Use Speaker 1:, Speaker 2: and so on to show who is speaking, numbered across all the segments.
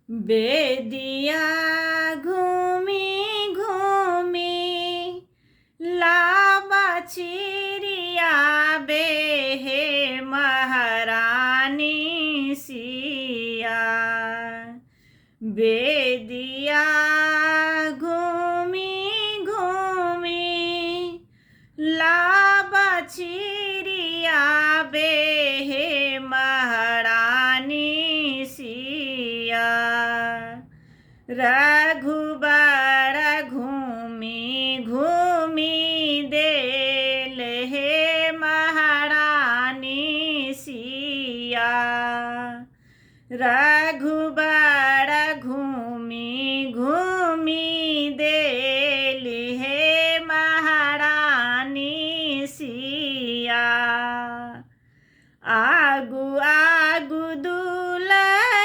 Speaker 1: बेदिया घूमी घूमी लाबा चिड़िया बेहे महारानी सिया। बेदिया घूमी घूमी लाबा चिड़िया बेहे महारानी सिया। रघुबर घूमी घूमी देल हे महारानी सिया। रघुबर घूमी घूमी देल हे महारानी सिया। आगू आगू दुलहिना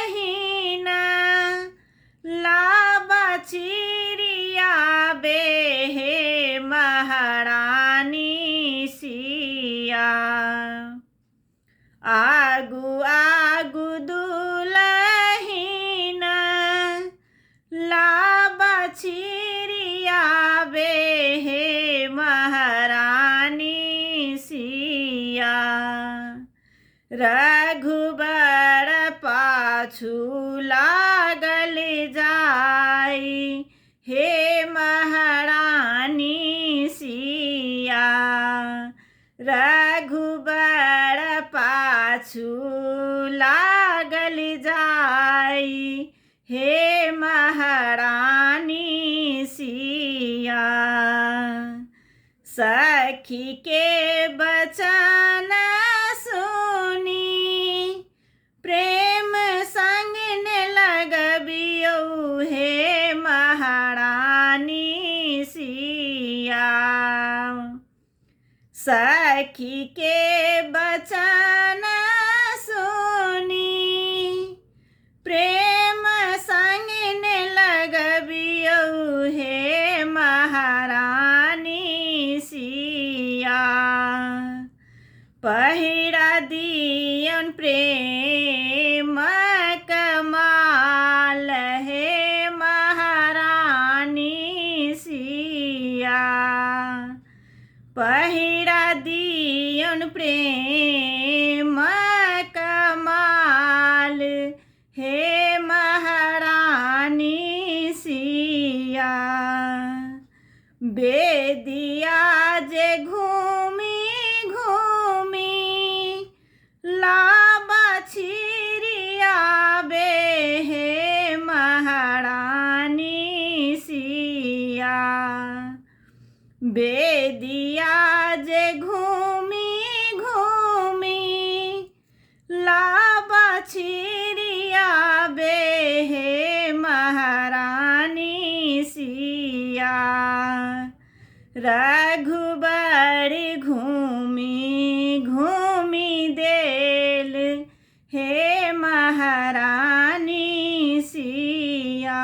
Speaker 1: लाबा चिड़िया बेहे महारानी सिया। आगू आगू दुलहिना लाबा चिड़िया बेहे महारानी सिया। रघुबर पाछू लागल जाई हे महारानी सिया। रघुबर पाछू लागल जाई हे महारानी सिया। सखी के बचन सुनी प्रेम संग ने लगबियो हे महारानी सिया। सखी के बचन सुनी प्रेम संग ने लगबियो हे महारानी सिया। पहिरा दियन प्रेम कमाल हे महारानी सिया। पहिरा दियन प्रेम कमाल हे महारानी सिया। बेदिया जे घूमी घूमी लाबा चिड़िया बेहे महारानी सिया। बेदिया जे घूमी घूमी लाबा चिड़िया बेहे महारानी सिया। रघुबर घूमी घूमी देल हे महारानी सिया।